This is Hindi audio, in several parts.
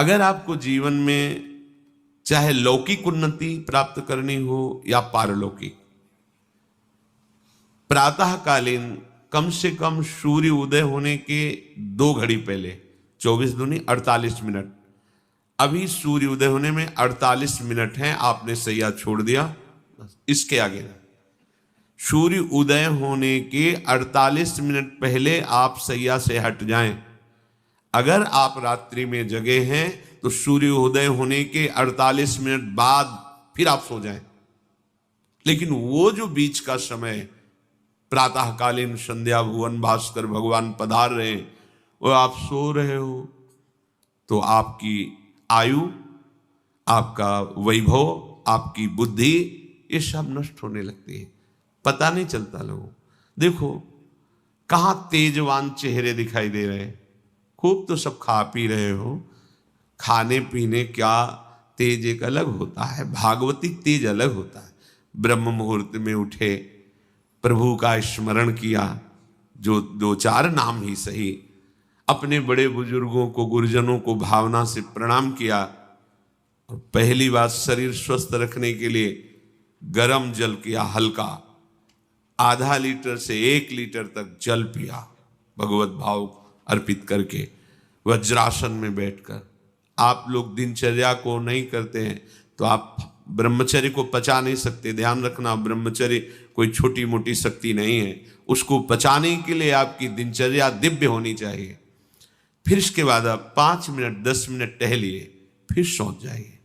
अगर आपको जीवन में चाहे लौकिक उन्नति प्राप्त करनी हो या पारलौकिक, प्रातःकालीन कम से कम सूर्य उदय होने के 2 घड़ी पहले, 24 दूनी 48 मिनट, अभी सूर्य उदय होने में 48 मिनट हैं, आपने सैया छोड़ दिया, बस इसके आगे नहीं। सूर्य उदय होने के 48 मिनट पहले आप सैया से हट जाएं। अगर आप रात्रि में जगे हैं तो सूर्य उदय होने के 48 मिनट बाद फिर आप सो जाएं। लेकिन वो जो बीच का समय प्रातःकालीन संध्या भुवन भास्कर भगवान पधार रहे हैं, वो आप सो रहे हो, तो आपकी आयु, आपका वैभव, आपकी बुद्धि, ये सब नष्ट होने लगती है, पता नहीं चलता। लोगों देखो कहाँ तेजवान चेहरे दिखाई दे रहे हैं, खूब तो सब खा पी रहे हो, खाने पीने क्या तेज एक अलग होता है, भागवतिक तेज अलग होता है। ब्रह्म मुहूर्त में उठे, प्रभु का स्मरण किया, जो 2-4 नाम ही सही, अपने बड़े बुजुर्गों को, गुरुजनों को भावना से प्रणाम किया, और पहली बात शरीर स्वस्थ रखने के लिए गर्म जल किया, हल्का, आधा लीटर से 1 लीटर तक जल पिया, भगवत भाव अर्पित करके वज्रासन में बैठकर। आप लोग दिनचर्या को नहीं करते हैं तो आप ब्रह्मचर्य को पचा नहीं सकते। ध्यान रखना, ब्रह्मचर्य कोई छोटी मोटी शक्ति नहीं है, उसको पचाने के लिए आपकी दिनचर्या दिव्य होनी चाहिए। फिर इसके बाद आप 5 मिनट 10 मिनट टहलिए, फिर सो जाइए।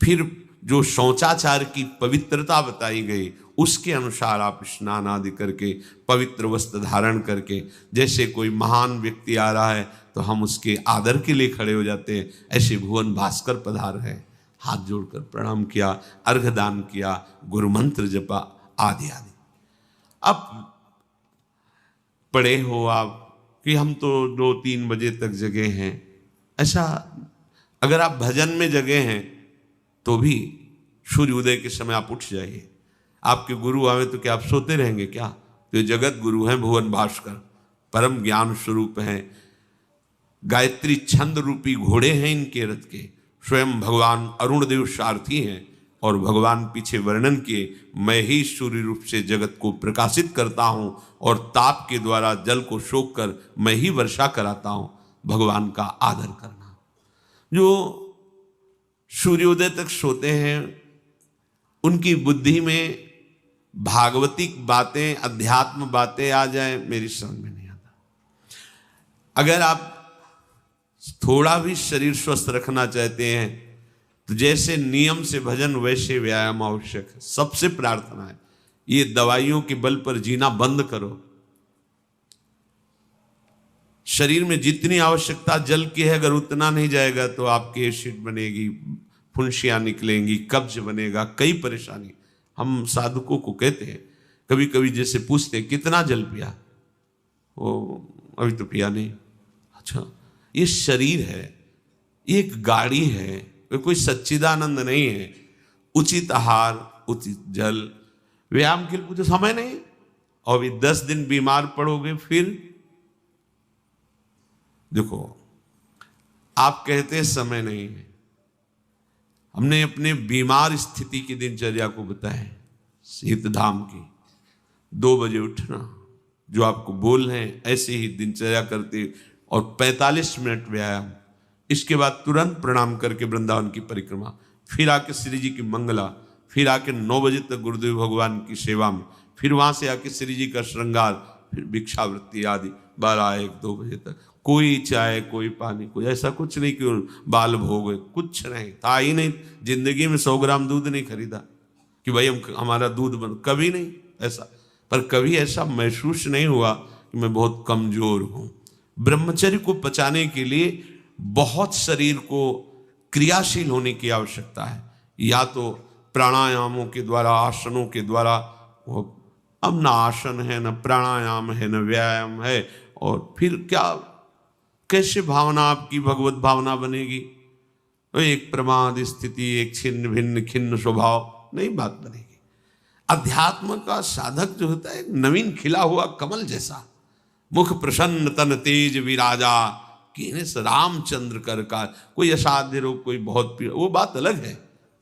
फिर जो शौचाचार की पवित्रता बताई गई उसके अनुसार आप स्नान आदि करके, पवित्र वस्त्र धारण करके, जैसे कोई महान व्यक्ति आ रहा है तो हम उसके आदर के लिए खड़े हो जाते हैं, ऐसे भुवन भास्कर पधार है, हाथ जोड़कर प्रणाम किया, अर्घदान किया, गुरु मंत्र जपा आदि आदि। अब पड़े हो आप कि हम तो 2-3 बजे तक जगे हैं, ऐसा अगर आप भजन में जगे हैं तो भी सूर्योदय के समय आप उठ जाइए। आपके गुरु आवे तो क्या आप सोते रहेंगे क्या? तो जगत गुरु हैं भुवन भास्कर, परम ज्ञान स्वरूप हैं, गायत्री छंद रूपी घोड़े हैं इनके रथ के, स्वयं भगवान अरुण देव सारथी हैं, और भगवान पीछे वर्णन किए, मैं ही सूर्य रूप से जगत को प्रकाशित करता हूं और ताप के द्वारा जल को सोख कर मैं ही वर्षा कराता हूं। भगवान का आदर करना। जो सूर्योदय तक सोते हैं उनकी बुद्धि में भागवतिक बातें, अध्यात्म बातें आ जाए, मेरी समझ में नहीं आता। अगर आप थोड़ा भी शरीर स्वस्थ रखना चाहते हैं तो जैसे नियम से भजन वैसे व्यायाम आवश्यक है। सबसे प्रार्थना है, ये दवाइयों के बल पर जीना बंद करो। शरीर में जितनी आवश्यकता जल की है, अगर उतना नहीं जाएगा तो आपकी एसिड बनेगी, फुंसियाँ निकलेंगी, कब्ज बनेगा, कई परेशानी। हम साधुकों को कहते हैं, कभी कभी जैसे पूछते कितना जल पिया, वो अभी तो पिया नहीं। अच्छा, ये शरीर है, ये एक गाड़ी है, कोई सच्चिदानंद नहीं है। उचित आहार, उचित जल, व्यायाम के लिए तो समय नहीं। और भी 10 दिन बीमार पड़ोगे फिर देखो, आप कहते हैं समय नहीं है। हमने अपने बीमार स्थिति की दिनचर्या को बताया, शीतधाम की 2 बजे उठना, जो आपको बोल रहे हैं ऐसे ही दिनचर्या करते, और 45 मिनट व्यायाम, इसके बाद तुरंत प्रणाम करके वृंदावन की परिक्रमा, फिर आके श्री जी की मंगला, फिर आके 9 बजे तक गुरुदेव भगवान की सेवा में, फिर वहां से आके श्री जी का श्रृंगार, फिर भिक्षावृत्ति आदि 12-1-2 बजे तक। कोई चाय, कोई पानी, कोई ऐसा कुछ नहीं कि बाल भोग, कुछ नहीं था ही नहीं। जिंदगी में 100 ग्राम दूध नहीं खरीदा कि भाई हमारा दूध बन, कभी नहीं ऐसा। पर कभी ऐसा महसूस नहीं हुआ कि मैं बहुत कमजोर हूं। ब्रह्मचर्य को पचाने के लिए बहुत शरीर को क्रियाशील होने की आवश्यकता है, या तो प्राणायामों के द्वारा, आसनों के द्वारा। अब ना आसन है, न प्राणायाम है, न व्यायाम है, और फिर क्या, कैसे भावना आपकी भगवत भावना बनेगी? तो एक प्रमाद स्थिति, एक छिन्न भिन्न खिन्न स्वभाव, नहीं बात बनेगी। अध्यात्म का साधक जो होता है, नवीन खिला हुआ कमल जैसा, मुख प्रसन्न तन तेज विराजा, कि इन्हें रामचंद्र कर का कोई असाध्य रोग, कोई बहुत पीड़ा, वो बात अलग है।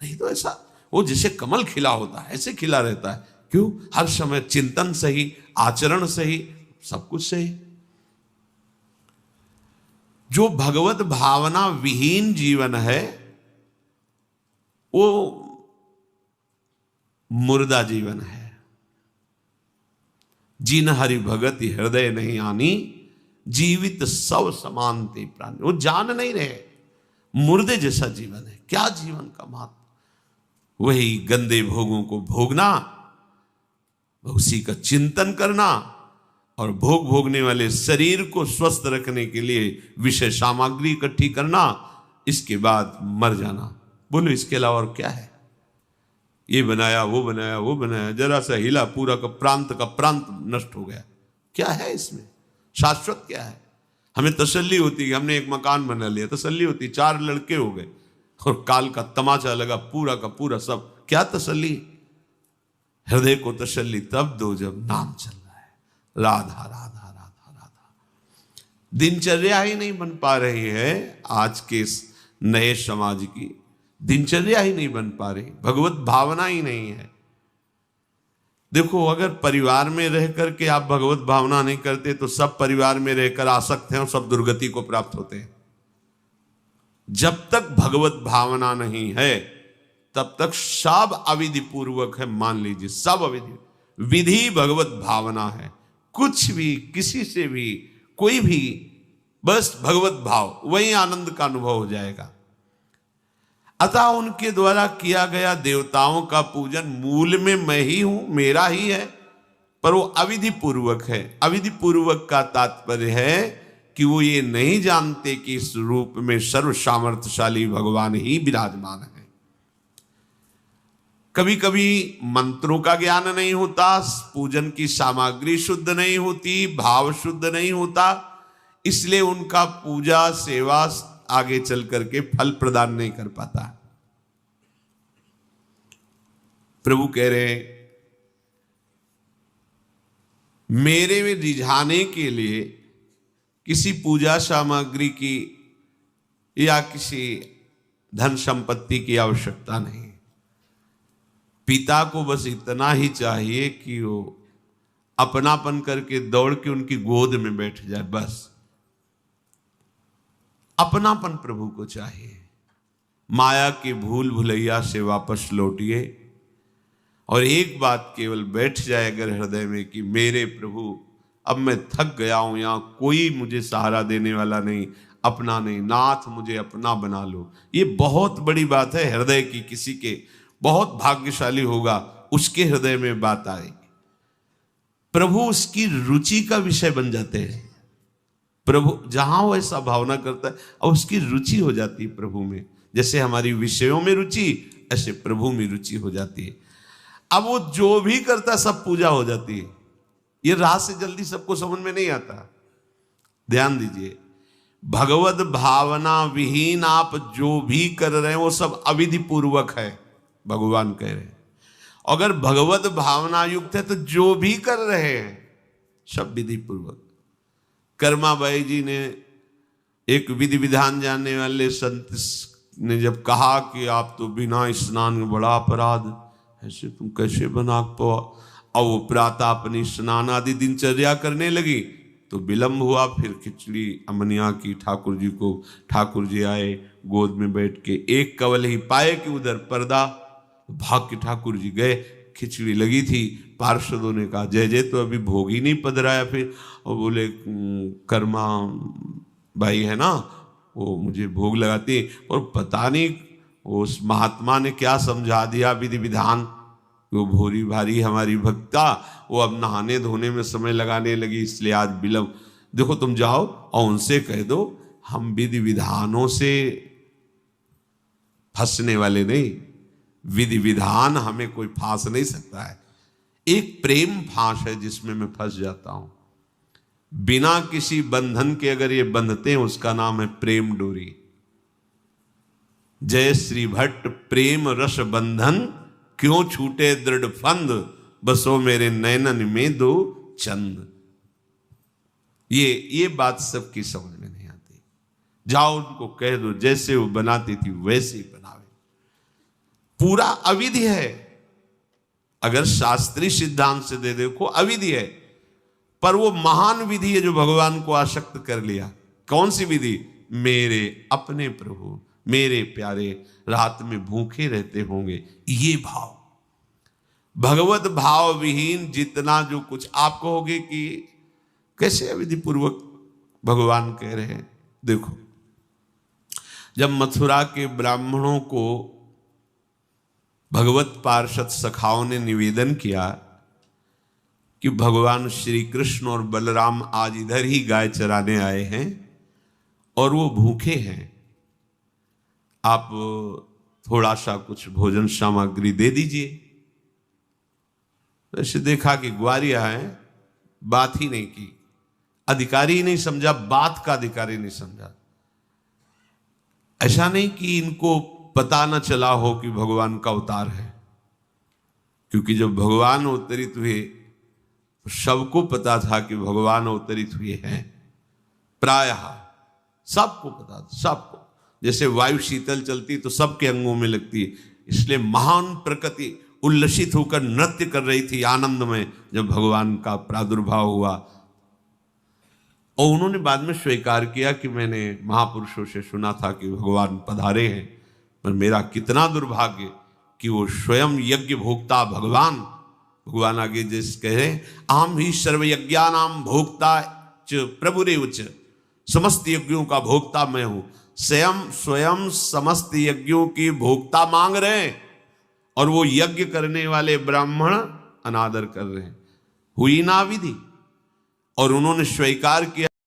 नहीं तो ऐसा वो जैसे कमल खिला होता है ऐसे खिला रहता है। क्यों? हर समय चिंतन सही, आचरण सही, सब कुछ सही। जो भगवत भावना विहीन जीवन है वो मुर्दा जीवन है। जिन हरि भगति हृदय नहीं आनी, जीवित सब समानते प्राणी। वो जान नहीं रहे, मुर्दे जैसा जीवन है। क्या जीवन का महत्व? वही गंदे भोगों को भोगना, उसी का चिंतन करना, और भोग भोगने वाले शरीर को स्वस्थ रखने के लिए विषय सामग्री इकट्ठी करना, इसके बाद मर जाना। बोलो इसके अलावा और क्या है? ये बनाया वो बनाया वो बनाया, जरा सा हिला पूरा का प्रांत नष्ट हो गया। क्या है इसमें? शाश्वत क्या है? हमें तसल्ली होती है, हमने एक मकान बना लिया, तसल्ली होती, 4 लड़के हो गए और काल का तमाचा लगा पूरा का पूरा सब। क्या तसल्ली? हृदय को तसल्ली तब दो जब नाम चल रहा है, राधा राधा राधा राधा। दिनचर्या ही नहीं बन पा रही है आज के नए समाज की, दिनचर्या ही नहीं बन पा रही, भगवत भावना ही नहीं है। देखो, अगर परिवार में रह करके आप भगवत भावना नहीं करते तो सब परिवार में रहकर आसक्त हैं और सब दुर्गति को प्राप्त होते हैं। जब तक भगवत भावना नहीं है तब तक सब अविधि पूर्वक है। मान लीजिए सब अविधि, विधि भगवत भावना है। कुछ भी, किसी से भी, कोई भी, बस भगवत भाव, वही आनंद का अनुभव हो जाएगा। अतः उनके द्वारा किया गया देवताओं का पूजन मूल में मैं ही हूं, मेरा ही है, पर वो अविधि पूर्वक है। अविधि पूर्वक का तात्पर्य है कि वो ये नहीं जानते कि इस रूप में सर्व सामर्थ्यशाली भगवान ही विराजमान है। कभी कभी मंत्रों का ज्ञान नहीं होता, पूजन की सामग्री शुद्ध नहीं होती, भाव शुद्ध नहीं होता, इसलिए उनका पूजा सेवा आगे चल करके फल प्रदान नहीं कर पाता। प्रभु कह रहे मेरे में रिझाने के लिए किसी पूजा सामग्री की या किसी धन संपत्ति की आवश्यकता नहीं। पिता को बस इतना ही चाहिए कि वो अपनापन करके दौड़ के उनकी गोद में बैठ जाए, बस अपनापन प्रभु को चाहिए। माया के भूल भुलैया से वापस लौटिए और एक बात केवल बैठ जाए अगर हृदय में कि मेरे प्रभु अब मैं थक गया हूं, यहां कोई मुझे सहारा देने वाला नहीं, अपना नहीं, नाथ मुझे अपना बना लो। ये बहुत बड़ी बात है हृदय की। किसी के बहुत भाग्यशाली होगा उसके हृदय में बात आएगी। प्रभु उसकी रुचि का विषय बन जाते हैं। प्रभु जहां वो ऐसा भावना करता है और उसकी रुचि हो जाती है प्रभु में। जैसे हमारी विषयों में रुचि, ऐसे प्रभु में रुचि हो जाती है। अब वो जो भी करता है सब पूजा हो जाती है। ये राह से जल्दी सबको समझ में नहीं आता। ध्यान दीजिए, भगवत भावना विहीन आप जो भी कर रहे हैं वो सब अविधि पूर्वक है, भगवान कह रहे हैं। अगर भगवत भावना युक्त है तो जो भी कर रहे हैं सब विधि पूर्वक। कर्माबाई जी ने, एक विधि विधान जानने वाले संत ने जब कहा कि आप तो बिना स्नान में बड़ा अपराध, ऐसे तुम कैसे बना पाओ, और वो प्रातः अपनी स्नान आदि दिनचर्या करने लगी तो विलंब हुआ। फिर खिचड़ी अमनिया की ठाकुर जी को, ठाकुर जी आए गोद में बैठ के, एक कवल ही पाए कि उधर पर्दा, भाग के ठाकुर जी गए। खिचड़ी लगी थी, पार्षदों ने कहा जय जय तो अभी भोग ही नहीं पधराया। फिर और बोले कर्मा भाई है ना, वो मुझे भोग लगाती है। और पता नहीं उस महात्मा ने क्या समझा दिया विधि विधान, वो भोरी भारी हमारी भक्ता, वो अब नहाने धोने में समय लगाने लगी, इसलिए आज विलंब। देखो तुम जाओ और उनसे कह दो हम विधि विधानों से फंसने वाले नहीं, विधि विधान हमें कोई फांस नहीं सकता है। एक प्रेम फांस है जिसमें मैं फंस जाता हूं। बिना किसी बंधन के अगर ये बंधते हैं उसका नाम है प्रेम डोरी। जय श्री भट्ट प्रेम रस बंधन, क्यों छूटे दृढ़ फंद, बसो मेरे नैनन में दो चंद। ये बात सबकी समझ में नहीं आती। जाओ उनको कह दो जैसे वो बनाती थी वैसे ही बनावे। पूरा अविधि है, अगर शास्त्रीय सिद्धांत से दे देखो अविधि है, पर वो महान विधि है जो भगवान को आसक्त कर लिया। कौन सी विधि? मेरे अपने प्रभु, मेरे प्यारे रात में भूखे रहते होंगे, ये भाव। भगवत भाव विहीन जितना जो कुछ आप कहोगे कि कैसे अविधि पूर्वक भगवान कह रहे हैं। देखो, जब मथुरा के ब्राह्मणों को भगवत पार्षद सखाओं ने निवेदन किया कि भगवान श्री कृष्ण और बलराम आज इधर ही गाय चराने आए हैं और वो भूखे हैं, आप थोड़ा सा कुछ भोजन सामग्री दे दीजिए। तो ऐसे देखा कि ग्वारिया है, बात ही नहीं की, अधिकारी ही नहीं समझा, बात का अधिकारी नहीं समझा। ऐसा नहीं कि इनको पता न चला हो कि भगवान का अवतार है, क्योंकि जब भगवान अवतरित हुए तो सबको पता था कि भगवान अवतरित हुए हैं, प्रायः सबको पता था, सबको। जैसे वायु शीतल चलती तो सबके अंगों में लगती है, इसलिए महान प्रकृति उल्लसित होकर नृत्य कर रही थी आनंद में जब भगवान का प्रादुर्भाव हुआ। और उन्होंने बाद में स्वीकार किया कि मैंने महापुरुषों से सुना था कि भगवान पधारे हैं, पर मेरा कितना दुर्भाग्य कि वो स्वयं यज्ञ भोक्ता भगवान आगे जैसे कह रहे, आम ही सर्वयज्ञानाम भोक्ता च प्रभुरेव च, समस्त यज्ञों का भोक्ता मैं हूं। स्वयं समस्त यज्ञों की भोक्ता मांग रहे हैं और वो यज्ञ करने वाले ब्राह्मण अनादर कर रहे हैं। हुई ना विधि, और उन्होंने स्वीकार किया